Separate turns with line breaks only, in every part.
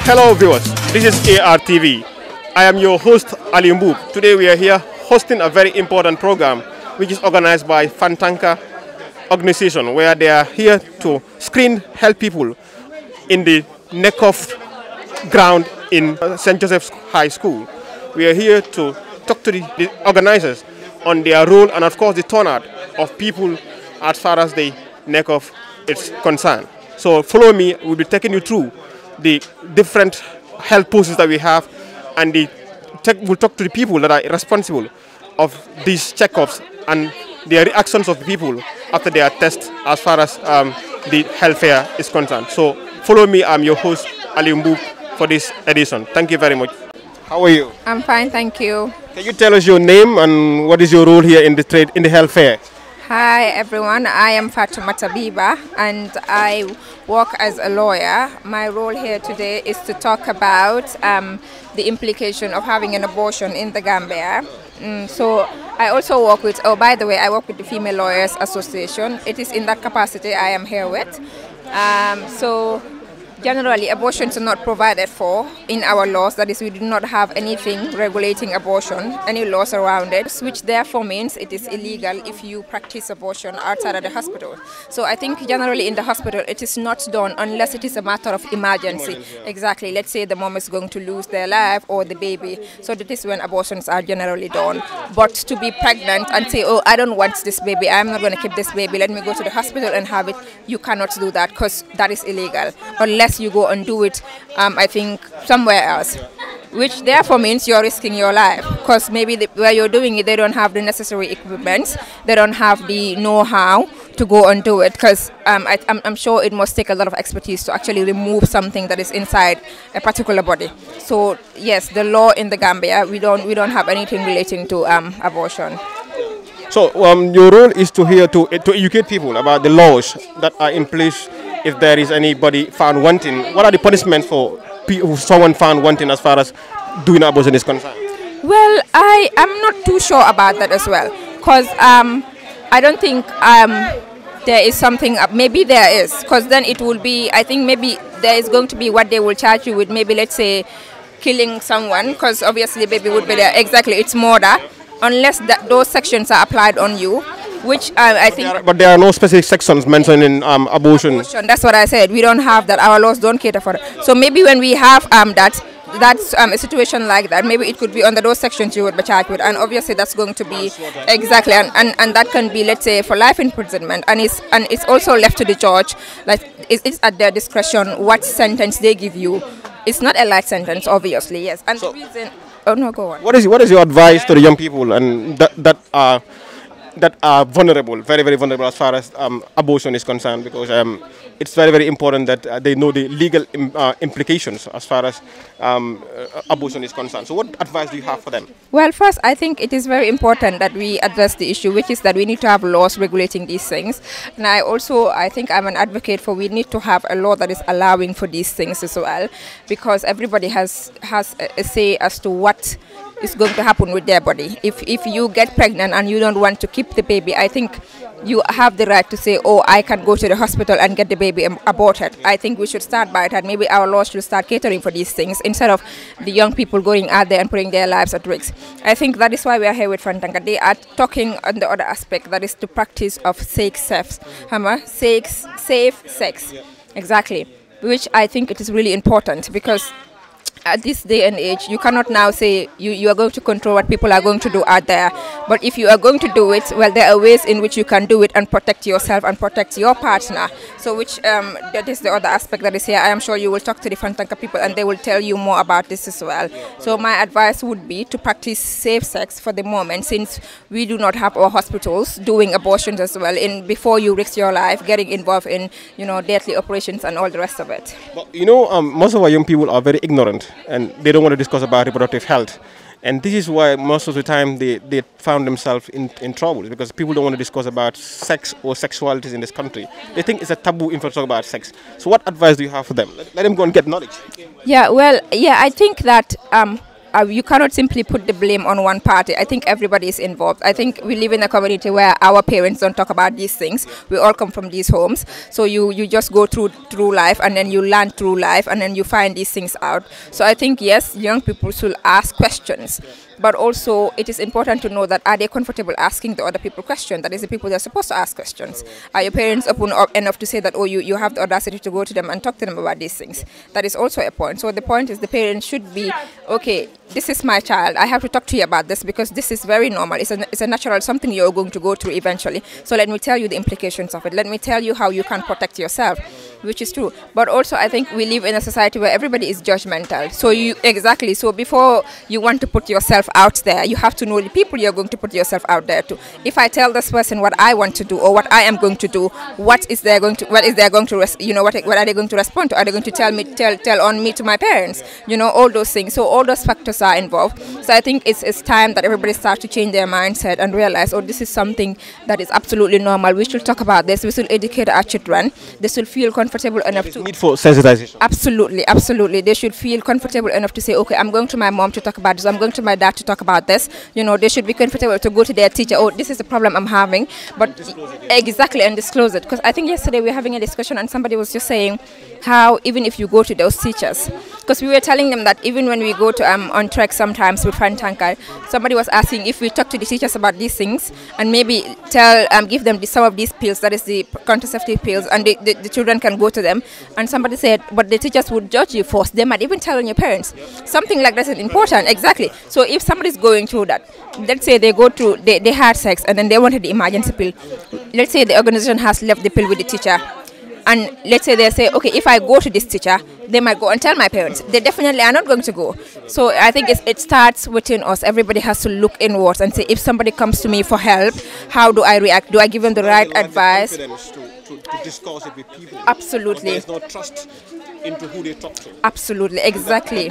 Hello viewers, this is Artv. I am your host Ali Mbub. Today we are here hosting a very important program which is organized by Fantanka Organization, where they are here to screen health people in the NAYCONF ground in St. Joseph's High School. We are here to talk to the organizers on their role and of course the turnout of people as far as the NAYCONF is concerned. So follow me, we'll be taking you through the different health posts that we have, and we'll talk to the people that are responsible of these checkups and the reactions of the people after their test as far as the health fair is concerned. So follow me, I'm your host Ali Mbub for this edition. Thank you very much. How are you?
I'm fine, thank you.
Can you tell us your name and what is your role here in the health fair?
Hi everyone, I am Fatoumata Biba and I work as a lawyer. My role here today is to talk about the implication of having an abortion in the Gambia. So I also work with, by the way, I work with the Female Lawyers Association. It is in that capacity I am here with. So generally, abortions are not provided for in our laws. That is, we do not have anything regulating abortion, any laws around it, which therefore means it is illegal if you practice abortion outside of the hospital. So I think generally in the hospital, it is not done unless it is a matter of emergency. Exactly. Let's say the mom is going to lose their life or the baby. So that is when abortions are generally done. But to be pregnant and say, oh, I don't want this baby, I'm not going to keep this baby, let me go to the hospital and have it, you cannot do that because that is illegal. Unless you go and do it, I think, somewhere else, which therefore means you're risking your life because maybe where you're doing it, they don't have the necessary equipment, they don't have the know-how to go and do it because I'm sure it must take a lot of expertise to actually remove something that is inside a particular body. So yes, the law in the Gambia, we don't have anything relating to abortion.
So your role is to educate people about the laws that are in place. If there is anybody found wanting, what are the punishments for someone found wanting as far as doing abortion is concerned?
Well, I am not too sure about that as well, because I don't think there is something, maybe there is, because then it will be, I think maybe there is going to be what they will charge you with, maybe let's say killing someone, because obviously baby would be there. Exactly, it's murder, unless those sections are applied on you. Which I think,
but there are no specific sections mentioned in abortion.
That's what I said. We don't have that. Our laws don't cater for that. So maybe when we have that's a situation like that, maybe it could be under those sections you would be charged with, and obviously that's going to be exactly, and that can be, let's say, for life imprisonment, and it's also left to the judge. Like it's at their discretion what sentence they give you. It's not a light sentence, obviously. Yes, and so, the reason. Oh no, go on.
What is your advice to the young people and that are vulnerable, very, very vulnerable as far as abortion is concerned, because it's very, very important that they know the legal implications as far as abortion is concerned. So what advice do you have for them?
Well, first, I think it is very important that we address the issue, which is that we need to have laws regulating these things. And I think I'm an advocate for we need to have a law that is allowing for these things as well, because everybody has a say as to what is going to happen with their body. If you get pregnant and you don't want to keep the baby, I think you have the right to say, oh, I can go to the hospital and get the baby aborted. I think we should start by that. Maybe our laws should start catering for these things instead of the young people going out there and putting their lives at risk. I think that is why we are here with Fantanka. They are talking on the other aspect, that is the practice of safe sex. Safe sex. Exactly. Which I think it is really important, because at this day and age, you cannot now say you are going to control what people are going to do out there. But if you are going to do it, well, there are ways in which you can do it and protect yourself and protect your partner. So that is the other aspect that is here. I am sure you will talk to the Fantanka people and they will tell you more about this as well. So my advice would be to practice safe sex for the moment, since we do not have our hospitals doing abortions as well, before you risk your life getting involved in deadly operations and all the rest of it.
But most of our young people are very ignorant, and they don't want to discuss about reproductive health. And this is why most of the time they found themselves in trouble, because people don't want to discuss about sex or sexualities in this country. They think it's a taboo if you talk about sex. So what advice do you have for them? Let them go and get knowledge.
Yeah, well, yeah, I think that you cannot simply put the blame on one party. I think everybody is involved. I think we live in a community where our parents don't talk about these things. We all come from these homes. So you just go through life, and then you learn through life, and then you find these things out. So I think, yes, young people should ask questions. But also, it is important to know that are they comfortable asking the other people questions? That is, the people that are supposed to ask questions. Are your parents open up enough to say that, oh, you have the audacity to go to them and talk to them about these things? That is also a point. So the point is the parents should be, okay, this is my child. I have to talk to you about this because this is very normal. It's a natural something you're going to go through eventually. So let me tell you the implications of it. Let me tell you how you can protect yourself, which is true. But also, I think we live in a society where everybody is judgmental. So before you want to put yourself out there, you have to know the people you're going to put yourself out there to. If I tell this person what I want to do or what I am going to do, what are they going to respond to? Are they going to tell on me to my parents? All those things. So all those factors are involved. So I think it's time that everybody starts to change their mindset and realize, oh, this is something that is absolutely normal. We should talk about this. We should educate our children. They should feel comfortable enough to
need for sensitization.
Absolutely. They should feel comfortable enough to say, okay, I'm going to my mom to talk about this. I'm going to my dad to talk about this. They should be comfortable to go to their teacher. Oh, this is the problem I'm having. But exactly, and disclose it. Because I think yesterday we were having a discussion and somebody was just saying how even if you go to those teachers, because we were telling them that even when we go to on trek sometimes with Fantanka, somebody was asking if we talk to the teachers about these things and maybe give them some of these pills, that is the contraceptive pills, and the children can go to them. And somebody said, but the teachers would judge you first. They might even tell on your parents. Something like that is important. Exactly. So if somebody's going through that, let's say they had sex and then they wanted the emergency pill. Let's say the organization has left the pill with the teacher. And let's say they say, okay, if I go to this teacher, they might go and tell my parents. They definitely are not going to go. So I think it starts within us. Everybody has to look inwards and say, if somebody comes to me for help, how do I react? Do I give them the right advice?
To discuss it with people.
Absolutely.
There's no trust into who they talk to.
Absolutely, exactly.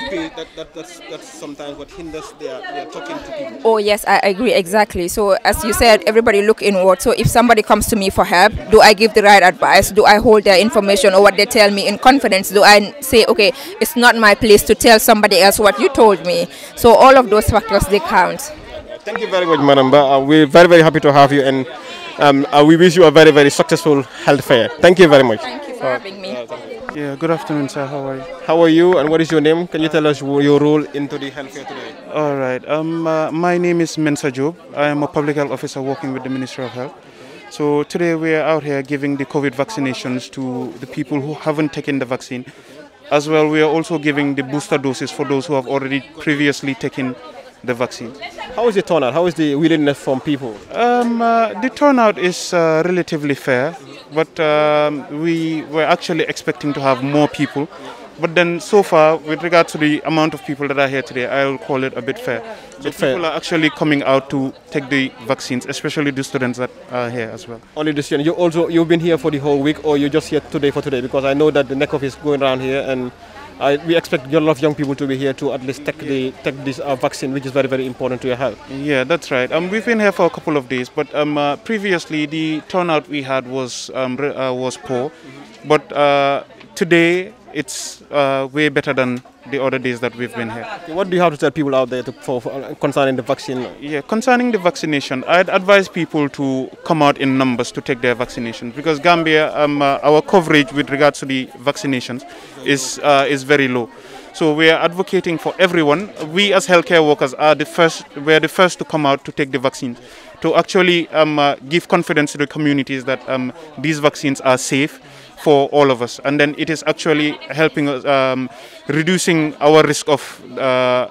That's sometimes what hinders their talking to people.
Oh yes, I agree, exactly. So as you said, everybody look inward. So if somebody comes to me for help, do I give the right advice? Do I hold their information or what they tell me in confidence? Do I say, okay, it's not my place to tell somebody else what you told me? So all of those factors, they count.
Thank you very much, Madam Ba. We're very, very happy to have you, and we wish you a very, very successful health fair. Thank you very much.
Thank you for having me.
Yeah, good afternoon, sir. How are you?
How are you, and what is your name? Can you tell us your role into the health fair today?
All right. My name is Mensa Job. I am a public health officer working with the Ministry of Health. So today we are out here giving the COVID vaccinations to the people who haven't taken the vaccine. As well, we are also giving the booster doses for those who have already previously taken the vaccine.
How is the turnout? How is the willingness from people?
The turnout is relatively fair, but we were actually expecting to have more people. But then so far, with regard to the amount of people that are here today, I'll call it a bit fair. So people are actually coming out to take the vaccines, especially the students that are here as well.
Only the students. You've been here for the whole week, or you're just here today for today? Because I know that the NAYCONF is going around here, and we expect a lot of young people to be here to at least take this vaccine, which is very, very important to your health.
Yeah, that's right. We've been here for a couple of days, but previously the turnout we had was poor, but today it's way better than the other days that we've been here.
What do you have to tell people out there concerning the vaccine?
Yeah, concerning the vaccination, I'd advise people to come out in numbers to take their vaccinations, because Gambia, our coverage with regards to the vaccinations is very low. So we are advocating for everyone. We as healthcare workers are we're the first to come out to take the vaccines, to actually give confidence to the communities that these vaccines are safe for all of us, and then it is actually helping us reducing our risk of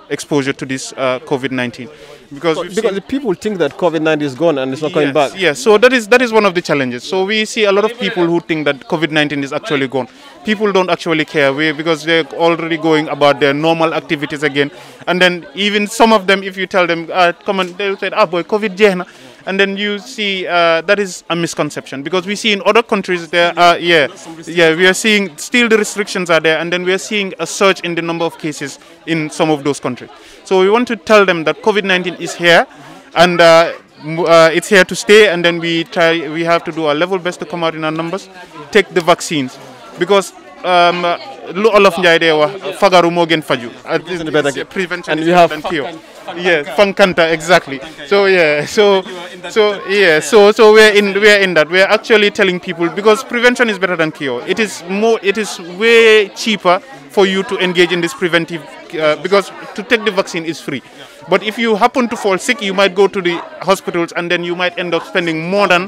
exposure to this COVID-19. Because
the people think that COVID-19 is gone and it's not coming back.
Yes, so that is one of the challenges. So we see a lot of people who think that COVID-19 is actually gone. People don't actually care because they're already going about their normal activities again. And then even some of them, if you tell them, come on, they'll say, boy, COVID jehna. And then you see that is a misconception, because we see in other countries there are, we are seeing still the restrictions are there, and then we are seeing a surge in the number of cases in some of those countries. So we want to tell them that COVID-19 is here, and it's here to stay, and then we have to do our level best to come out in our numbers, take the vaccines, because lu olof Njaay dee wax fagaru moo gën faju. Prevention is better than cure. Yes, Fankanta, exactly. So yeah, so we're in that. We're actually telling people, because prevention is better than cure. It is way cheaper for you to engage in this preventive, because to take the vaccine is free. But if you happen to fall sick, you might go to the hospitals and then you might end up spending more than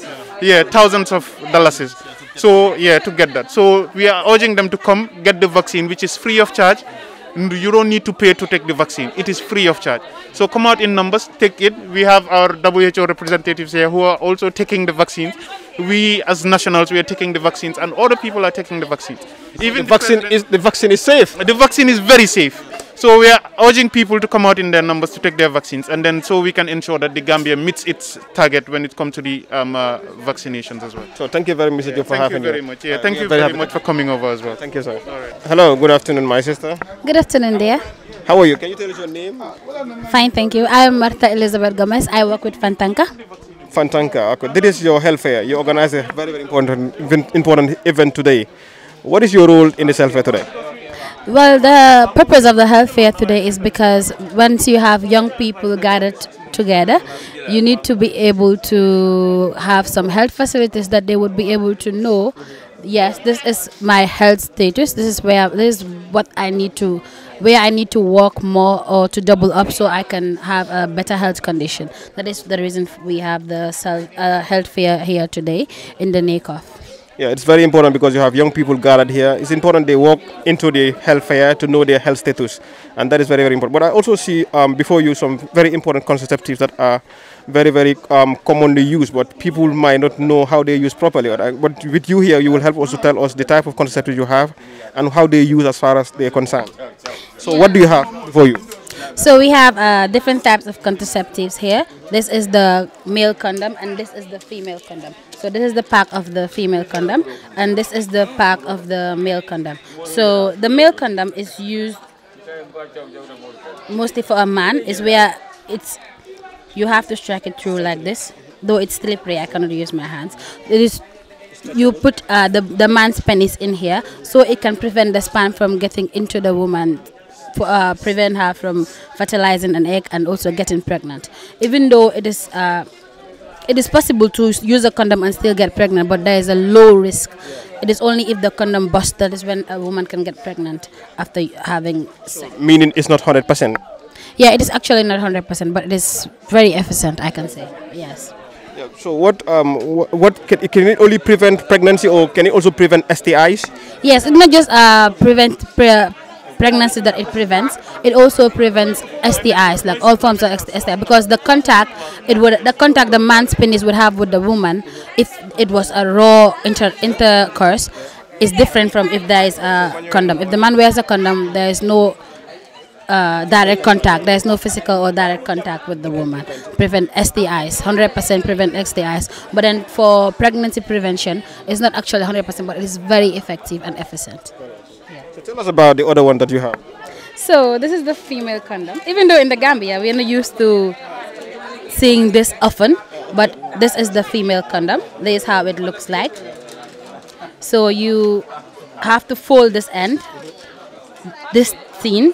thousands of dollars. So yeah, to get that. So we are urging them to come get the vaccine, which is free of charge. You don't need to pay to take the vaccine. It is free of charge. So come out in numbers, take it. We have our WHO representatives here who are also taking the vaccines. We as nationals, we are taking the vaccines, and other people are taking the vaccines. Even
the vaccine is safe.
The vaccine is very safe. So we are urging people to come out in their numbers to take their vaccines, and then so we can ensure that the Gambia meets its target when it comes to the vaccinations as well.
So thank you very much for having me.
Thank you very much. Yeah, thank you very much for coming over as well.
Thank you, sir. All right. Hello, good afternoon, my sister.
Good afternoon, dear.
How are you? Can you tell us your name?
Fine, thank you. I am Martha Elizabeth Gomez. I work with Fantanka.
Fantanka. Okay. This is your health fair. You organize a very, very important event today. What is your role in this health fair today?
Well, the purpose of the health fair today is because once you have young people gathered together, you need to be able to have some health facilities that they would be able to know, yes, this is my health status, this is what I need to, where I need to work more or to double up so I can have a better health condition. That is the reason we have the health fair here today in the NAYCONF.
Yeah, it's very important because you have young people gathered here. It's important they walk into the health fair to know their health status, and that is very, very important. But I also see before you some very important contraceptives that are very, very commonly used, but people might not know how they use properly. But with you here, you will help us to tell us the type of contraceptives you have and how they use as far as they are concerned. So what do you have for you?
So we have different types of contraceptives here. This is the male condom and this is the female condom. So this is the pack of the female condom and this is the pack of the male condom. So the male condom is used mostly for a man, is where you have to strike it through like this. Though it's slippery, I cannot use my hands. It is, you put the man's penis in here so it can prevent the sperm from getting into the woman, prevent her from fertilizing an egg and also getting pregnant. Even though it is possible to use a condom and still get pregnant, but there is a low risk. It is only if the condom busts that is when a woman can get pregnant after having sex.
Meaning it's not 100%?
Yeah, it is actually not 100%, but it is very efficient, I can say. Yes.
Yeah, so what can it only prevent pregnancy or can it also prevent STIs?
Yes, it not just pregnancy that it prevents, it also prevents STIs, like all forms of STI, because the contact the man's penis would have with the woman, if it was a raw intercourse, is different from if there is a condom. If the man wears a condom, there is no direct contact, there is no physical or direct contact with the woman. Prevent STIs, 100% prevent STIs. But then for pregnancy prevention, it's not actually 100%, but it is very effective and efficient.
So tell us about the other one that you have.
So this is the female condom. Even though in the Gambia we are not used to seeing this often, but this is the female condom. This is how it looks like. So you have to fold this end, this thin,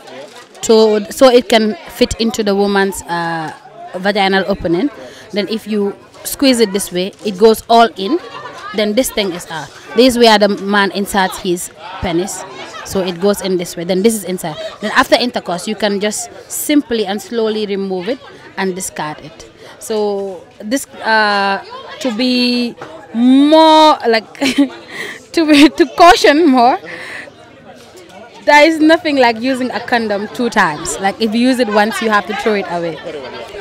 so it can fit into the woman's vaginal opening. Then if you squeeze it this way, it goes all in. Then this thing is out. This is where the man inserts his penis. So it goes in this way, then this is inside. Then after intercourse, you can just simply and slowly remove it and discard it. So this, to be more like, to caution more, there is nothing like using a condom 2 times. Like if you use it once, you have to throw it away.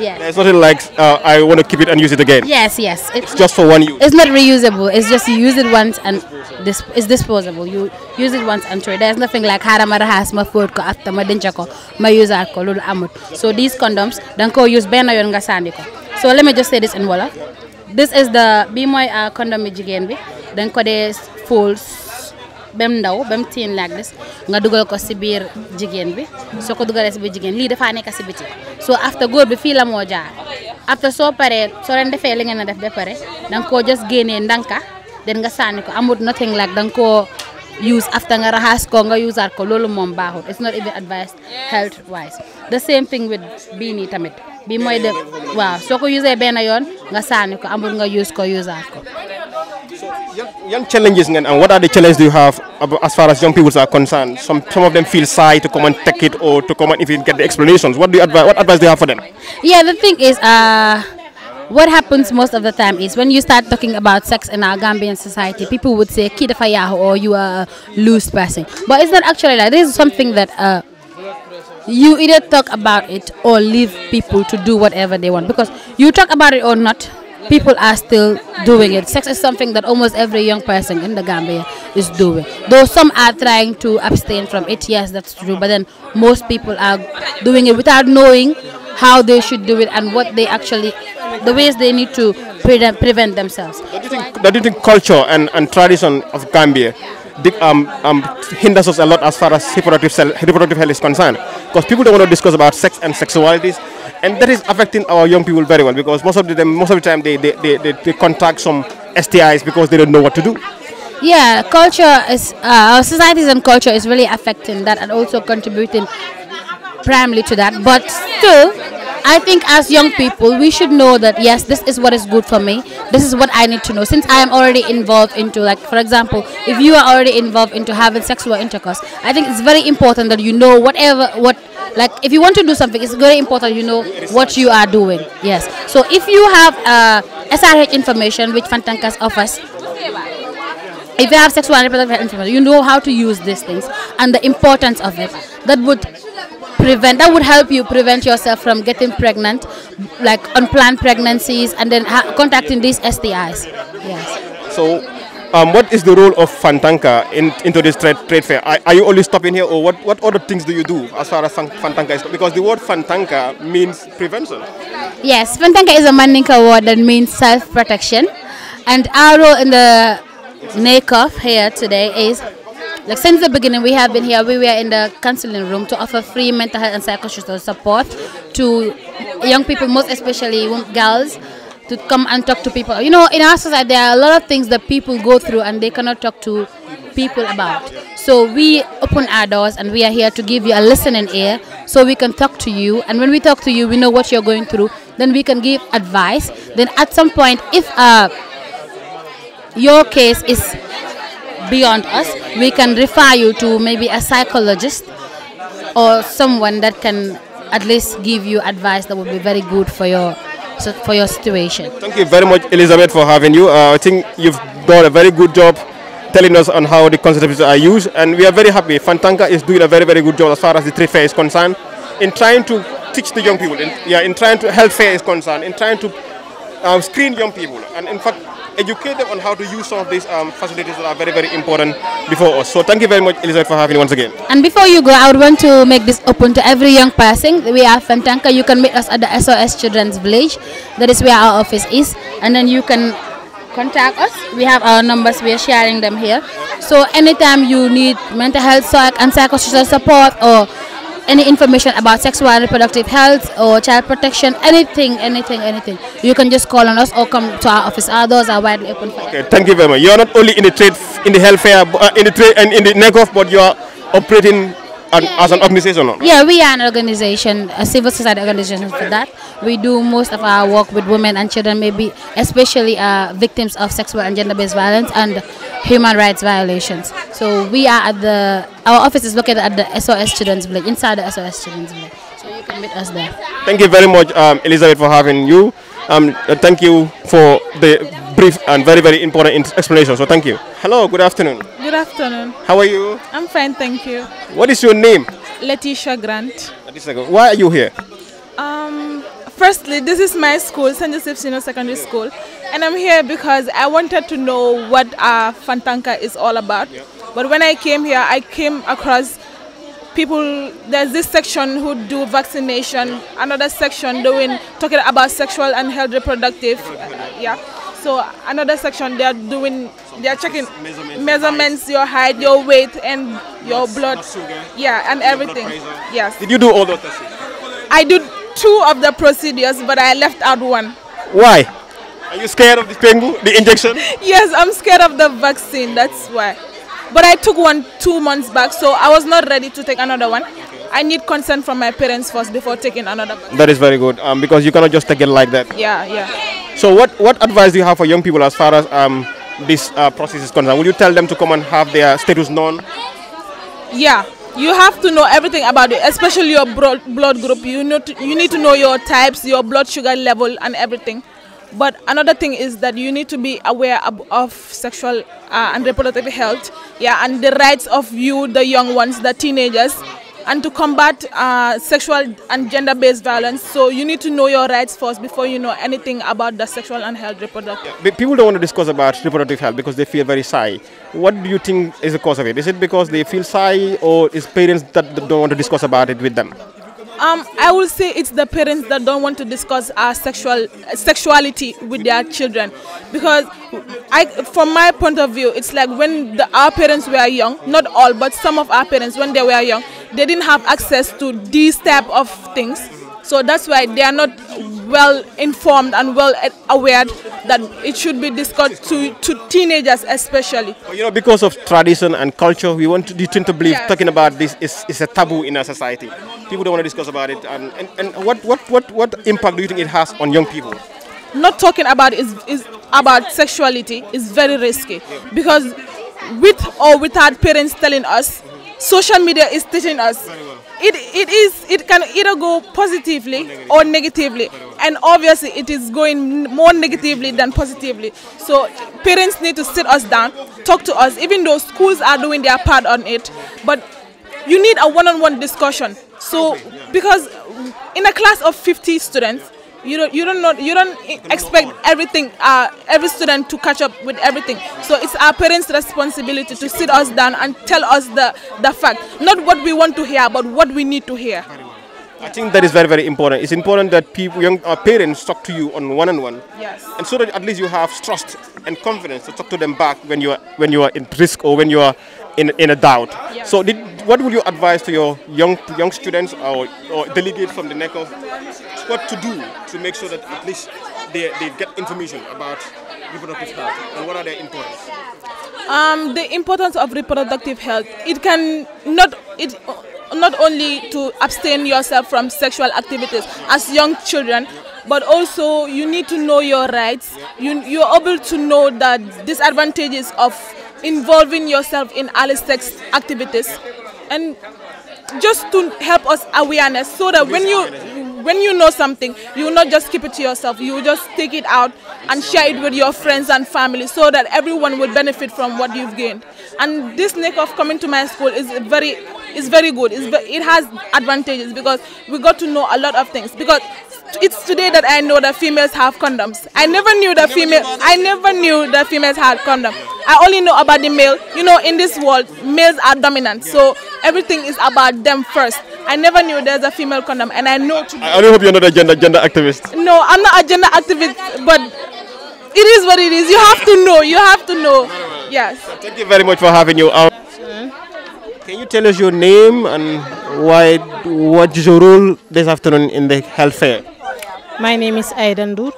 Yeah.
There's nothing like I want to keep it and use it again.
Yes, yes.
It's just for one use.
It's not reusable. It's just you use it once and it's disposable. You use it once and throw it. There's nothing like haramara has ma food ko after ma dencha ko ma use ko lolu amut. So these condoms dan ko use ben yon nga sandi ko. So let me just say this in Wolof. This is the bi moy condom mi jigen bi dan ko de folds bem ndaw bem teen like this nga dugal ko ci bir jigen bi so ko dugale ci bir jigen li dafa nek ci biti so after goor bi fi la mo jaar after so pare so len defé li ngeen def ba pare dang ko just gene ndanka den nga sani ko amut nothing like dang ko use after nga rahas ko nga use ko lolu mom baaxut. It's not even advised health wise. The same thing with bii nii tamit bi mooy de waaw soo ko usee benn yoon nga sànni ko amul nga use ko ko.
Young challenges and what are the challenges you have as far as young people are concerned? Some of them feel shy to come and take it or to come and even get the explanations. What advice do you have for them?
Yeah, the thing is what happens most of the time is when you start talking about sex in our Gambian society, people would say kid fayaho or you are a loose person. But it's not actually like this is something that you either talk about it or leave people to do whatever they want, because you talk about it or not, people are still doing it. Sex is something that almost every young person in the Gambia is doing. Though some are trying to abstain from it, yes, that's true, but then most people are doing it without knowing how they should do it and what they actually, the ways they need to prevent themselves.
Do you think culture and tradition of Gambia hinders us a lot as far as reproductive health is concerned? Because people don't want to discuss about sex and sexualities, and that is affecting our young people very well, because most of the time they contact some STIs because they don't know what to do.
Yeah, culture is our societies and culture is really affecting that and also contributing primarily to that. But still, I think as young people, we should know that yes, this is what is good for me. This is what I need to know. Since I am already involved into, like, for example, if you are already involved into having sexual intercourse, I think it's very important that you know like if you want to do something, it's very important you know what you are doing. Yes. So if you have SRH information which Fantanka's offers, if you have sexual and reproductive information, you know how to use these things and the importance of it. That would help you prevent yourself from getting pregnant, like unplanned pregnancies, and then contacting these STIs. Yes.
So, what is the role of Fantanka into this trade fair? Are you only stopping here, or what other things do you do as far as Fantanka is? Because the word Fantanka means prevention.
Yes, Fantanka is a Mandinka word that means self-protection, and our role in the NAYCONF here today is, like, since the beginning we have been here, we were in the counseling room to offer free mental health and psychosocial support to young people, most especially girls, to come and talk to people. You know, in our society there are a lot of things that people go through and they cannot talk to people about. So we open our doors and we are here to give you a listening ear so we can talk to you, and when we talk to you, we know what you're going through, then we can give advice. Then at some point, if your case is beyond us, we can refer you to maybe a psychologist or someone that can at least give you advice that would be very good for your situation.
Thank you very much, Elizabeth, for having you. I think you've done a very good job telling us on how the contraceptives are used, and we are very happy. Fantanka is doing a very, very good job as far as the trade fair is concerned, in trying to teach the young people, in trying to health fair is concerned, in trying to screen young people, and in fact educate them on how to use some of these facilities that are very, very important before us. So thank you very much, Elizabeth, for having me once again.
And before you go, I would want to make this open to every young person. We are Fantanka. You can meet us at the SOS Children's Village. That is where our office is. And then you can contact us. We have our numbers. We are sharing them here. So anytime you need mental health and psychosocial support, or any information about sexual and reproductive health or child protection, anything, you can just call on us or come to our office. Our doors are widely open for you.
Okay, thank you very much. You are not only in the trade, in the health fair, in the trade and in the NAYCONF, but you are operating as an organization. No?
Yeah, we are an organization, a civil society organization for that. We do most of our work with women and children, maybe especially victims of sexual and gender-based violence and human rights violations. So we are at our office is located at the SOS Children's Village, inside the SOS Children's Village. So you can meet us there.
Thank you very much, Elizabeth, for having you. Thank you for the brief and very, very important explanation. So thank you. Hello, good afternoon.
Good afternoon.
How are you?
I'm fine, thank you.
What is your name?
Letitia Grant.
Why are you here?
Firstly, this is my school, St. Joseph's Senior Secondary School, and I'm here because I wanted to know what Fantanka is all about. But when I came here, I came across people. There's this section who do vaccination, another section talking about sexual and health reproductive. So another section they're checking measurements, your height, your weight, and your blood, and everything. Yes.
Did you do all those tests?
I did 2 of the procedures, but I left out one.
Why? Are you scared of the pengu, the injection?
Yes, I'm scared of the vaccine. That's why. but I took one 2 months back, so I was not ready to take another one. I need consent from my parents first before taking another vaccine.
That is very good, because you cannot just take it like that.
Yeah, yeah.
So what advice do you have for young people as far as this process is concerned? Will you tell them to come and have their status known?
Yeah, you have to know everything about it, especially your blood group. You need to know your types, your blood sugar level and everything. But another thing is that you need to be aware of sexual and reproductive health, yeah, and the rights of you, the young ones, the teenagers, and to combat sexual and gender-based violence. So you need to know your rights first before you know anything about the sexual and health reproductive.
But people don't want to discuss about reproductive health because they feel very shy. What do you think is the cause of it? Is it because they feel shy, or is parents that don't want to discuss about it with them?
I will say it's the parents that don't want to discuss sexuality with their children, because from my point of view, it's like when our parents were young, not all, but some of our parents, when they were young, they didn't have access to these type of things. So that's why they are not well informed and well aware that it should be discussed to teenagers especially.
You know, because of tradition and culture, we tend to believe talking about this is a taboo in our society. People don't want to discuss about it. And what impact do you think it has on young people?
Not talking about it is about sexuality is very risky, because with or without parents telling us, social media is teaching us. It can either go positively or negatively, and obviously it is going more negatively than positively. So parents need to sit us down, talk to us, even though schools are doing their part on it, but you need a one-on-one discussion. So because in a class of 50 students, you don't expect everything, every student to catch up with everything. So it's our parents' responsibility to sit us down and tell us the fact, not what we want to hear, but what we need to hear.
I think that is very, very important. It's important that parents talk to you on one-on-one.
Yes.
And so that at least you have trust and confidence to talk to them back when you are in risk or when you are in a doubt.
Yes.
So what would you advise to your young students or delegates from the NAYCONF what to do to make sure that at least they get information about reproductive health, and what are their importance?
The importance of reproductive health, not only to abstain yourself from sexual activities as young children, but also you need to know your rights. You're able to know the disadvantages of involving yourself in early sex activities, and just to help us awareness, so that when you know something, you will not just keep it to yourself. You will just take it out and share it with your friends and family, so that everyone will benefit from what you've gained. And this NAYCONF coming to my school is very good. It has advantages, because we got to know a lot of things. Because it's today that I know that females have condoms. I never knew that females had condoms. I only know about the male. You know, in this world, males are dominant, so everything is about them first. I never knew there's a female condom, and I know today.
I hope you're not a gender activist.
No, I'm not a gender activist, but it is what it is. You have to know. You have to know. Yes.
Thank you very much for having you out. Can you tell us your name and what is your role this afternoon in the health fair?
My name is Aidandur.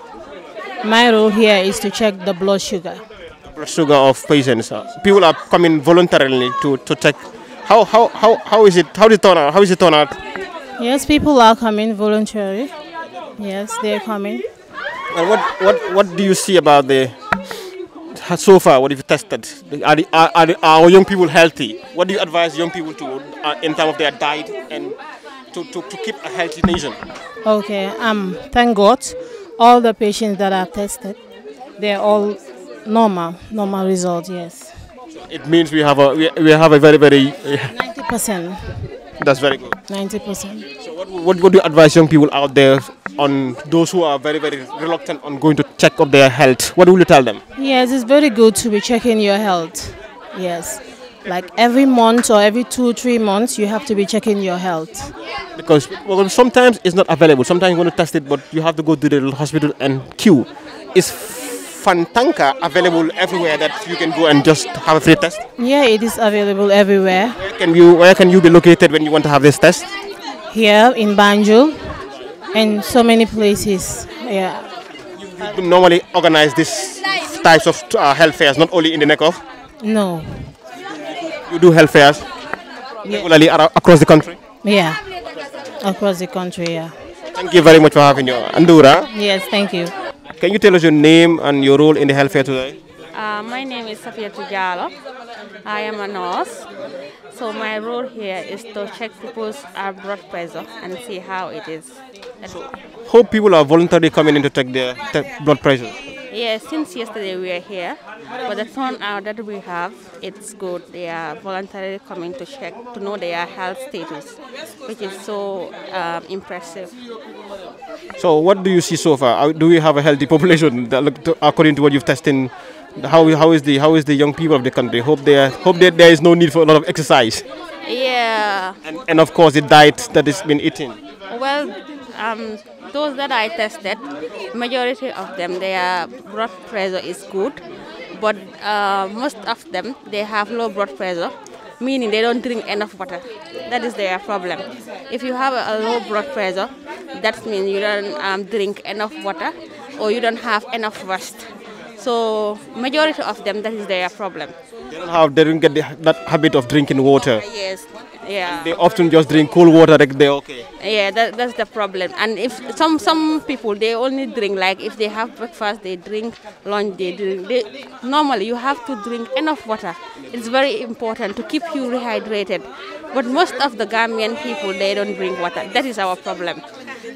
My role here is to check the blood sugar.
Blood sugar of patients. People are coming voluntarily to check. How is it? How is it turn out?
Yes, people are coming voluntarily. Yes, they are coming.
And what do you see about so far? What have you tested? Are young people healthy? What do you advise young people to in terms of their diet and to keep a healthy nation?
Okay. Thank God, all the patients that are tested, they're all normal result. Yes.
It means we have a very
90%.
That's very good.
90%.
So what do you advise young people out there on those who are very reluctant on going to check up their health? What will you tell them?
Yes, it's very good to be checking your health. Yes. Like every month or every 2-3 months, you have to be checking your health.
Because sometimes it's not available. Sometimes you want to test it, but you have to go to the hospital and queue. Is Fantanka available everywhere that you can go and just have a free test?
Yeah, it is available everywhere.
Where can you be located when you want to have this test?
Here in Banjul and so many places. Yeah.
You normally organize these types of health fairs, not only in the NAYCONF?
No.
You do health fairs regularly across the country?
Yeah, across the country, yeah.
Thank you very much for having you. Andura,
Yes, thank you.
can you tell us your name and your role in the health fair today?
My name is Safia Tujalo. I am a nurse. So my role here is to check people's blood pressure and see how it is.
Hope people are voluntarily coming in to check their blood pressure.
Yes, since yesterday we are here, but the turnout that we have, it's good. They are voluntarily coming to check to know their health status, which is so impressive.
So what do you see so far? Do we have a healthy population that according to what you've tested? How is the young people of the country? Hope that there is no need for a lot of exercise.
Yeah.
And of course the diet that is been eaten.
Well, those that I tested, majority of them, their blood pressure is good, but most of them, they have low blood pressure, meaning they don't drink enough water. That is their problem. If you have a low blood pressure, that means you don't drink enough water or you don't have enough rest. So majority of them, that is their problem.
They don't get that habit of drinking water.
Yes, yeah.
They often just drink cold water, like they're okay.
Yeah, that's the problem. And if some people, they only drink, like if they have breakfast, they drink, lunch, they drink. Normally, you have to drink enough water. It's very important to keep you rehydrated. But most of the Gambian people, they don't drink water. That is our problem.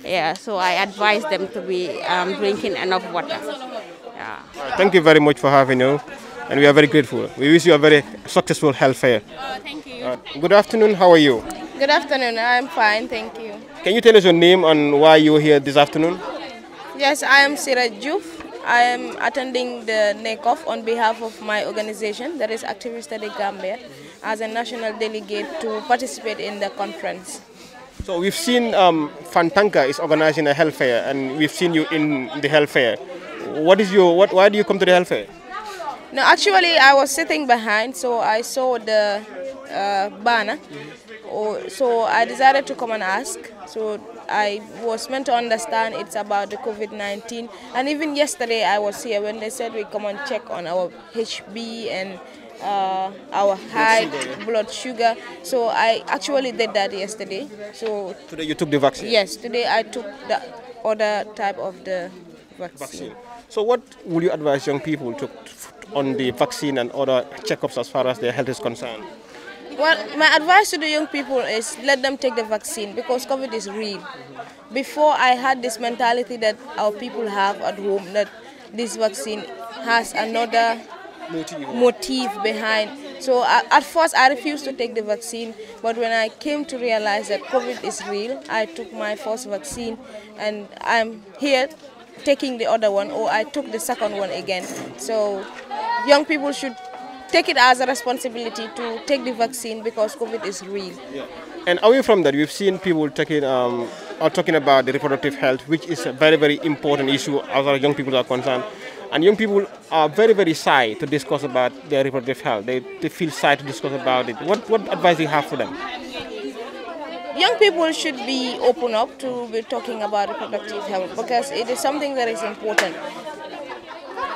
Yeah, so I advise them to be drinking enough water. Yeah.
Thank you very much for having you, and we are very grateful. We wish you a very successful health fair.
Thank you.
Good afternoon, how are you?
Good afternoon, I'm fine, thank you.
Can you tell us your name and why you're here this afternoon?
Yes, I am Sira Juf. I am attending the NAYCONF on behalf of my organization, that is Activist Study Gambia, as a national delegate to participate in the conference.
So we've seen Fantanka is organizing a health fair, and we've seen you in the health fair. Why do you come to the health fair?
No, actually I was sitting behind, so I saw the banner. So I decided to come and ask. So I was meant to understand it's about the COVID-19. And even yesterday I was here when they said we come and check on our HB and our height, blood sugar. So I actually did that yesterday. So
today you took the vaccine?
Yes, today I took the other type of the vaccine.
So what would you advise young people to on the vaccine and other checkups as far as their health is concerned?
Well, my advice to the young people is let them take the vaccine because COVID is real. Before I had this mentality that our people have at home that this vaccine has another motive behind. So at first I refused to take the vaccine, but when I came to realize that COVID is real, I took my first vaccine and I'm here taking the other one, or I took the second one again. So young people should take it as a responsibility to take the vaccine because COVID is real.
Yeah. And away from that, we've seen people talking about the reproductive health, which is a very, very important issue as far as young people are concerned. And young people are very, very shy to discuss about their reproductive health. They feel shy to discuss about it. What advice do you have for them?
Young people should be open up to be talking about reproductive health because it is something that is important.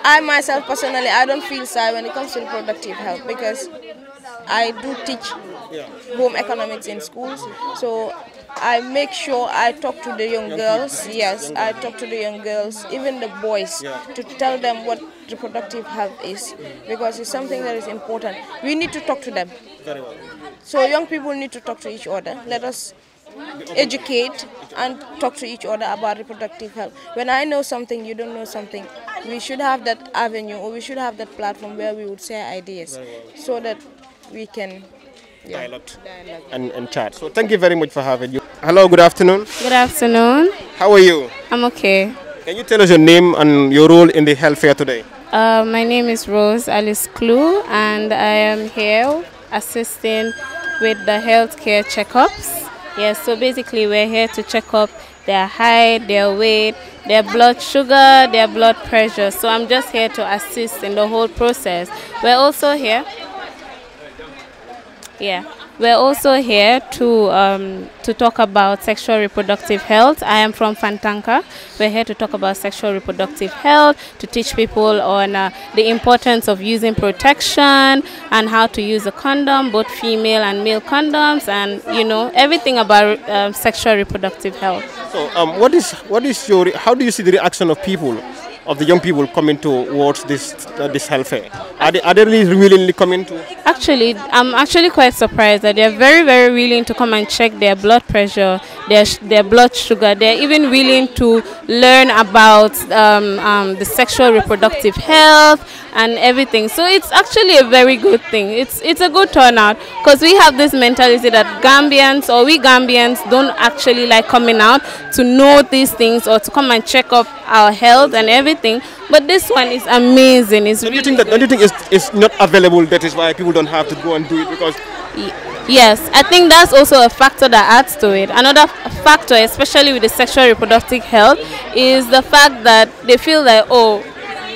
I myself personally, I don't feel shy when it comes to reproductive health because I do teach home economics in schools. So I make sure I talk to the young girls. Yes, I talk to the young girls, even the boys, to tell them what reproductive health is because it's something that is important. We need to talk to them.
Very well.
So young people need to talk to each other. Let us educate and talk to each other about reproductive health. When I know something, you don't know something, we should have that avenue or we should have that platform where we would share ideas so that we can
dialogue and chat. So thank you very much for having you. Hello, good afternoon.
Good afternoon.
How are you?
I'm okay.
Can you tell us your name and your role in the health fair today?
My name is Rose Alice Clue and I am here assisting with the healthcare checkups. Yes, so basically we're here to check up their height, their weight, their blood sugar, their blood pressure. So I'm just here to assist in the whole process. We're also here. Yeah. We're also here to talk about sexual reproductive health. I am from Fantanka. We're here to talk about sexual reproductive health, to teach people on the importance of using protection and how to use a condom, both female and male condoms, and everything about sexual reproductive health.
So, how do you see the reaction of people, of the young people coming towards this health fair? Are they really willingly coming to?
Actually, I'm actually quite surprised that they're very, very willing to come and check their blood pressure, their blood sugar. They're even willing to learn about the sexual reproductive health and everything. So it's actually a very good thing. It's a good turnout, because we have this mentality that we Gambians don't actually like coming out to know these things or to come and check up our health and everything. But this one is amazing.
Don't you think it's not available? That is why people don't have to go and do it, because.
Yes, I think that's also a factor that adds to it. Another factor, especially with the sexual reproductive health, is the fact that they feel like, oh,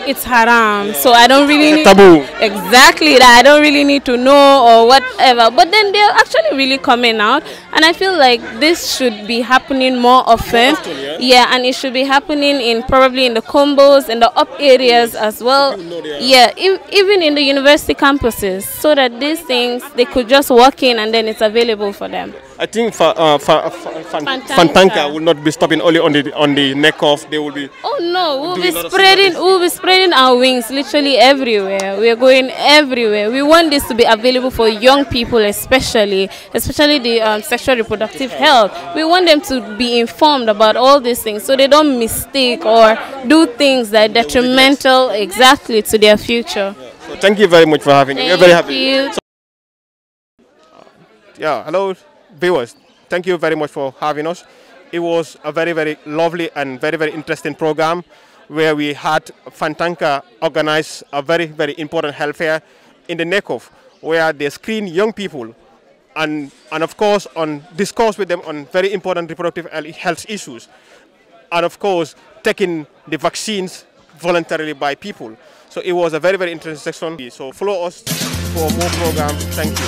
it's haram, so I don't really need
taboo.
Exactly, that I don't really need to know or whatever. But then they're actually really coming out, and I feel like this should be happening more often. Yeah, and it should be happening probably in the combos, in the up areas as well. Yeah, even in the university campuses, so that these things they could just walk in and then it's available for them.
I think Fantanka will not be stopping only on the NAYCONF. They will be.
Oh no, we'll be spreading our wings literally everywhere. We are going everywhere. We want this to be available for young people, especially the sexual reproductive health. We want them to be informed about all these things, so they don't mistake or do things that are detrimental exactly to their future.
So thank you very much for having me. We're very happy. Yeah, hello viewers. Thank you very much for having us. It was a very, very lovely and very, very interesting program where we had Fantanka organize a very, very important health fair in the NAYCONF, where they screen young people and of course discuss with them on very important reproductive health issues, and of course taking the vaccines voluntarily by people. So it was a very, very interesting section. So follow us for more programs. Thank you.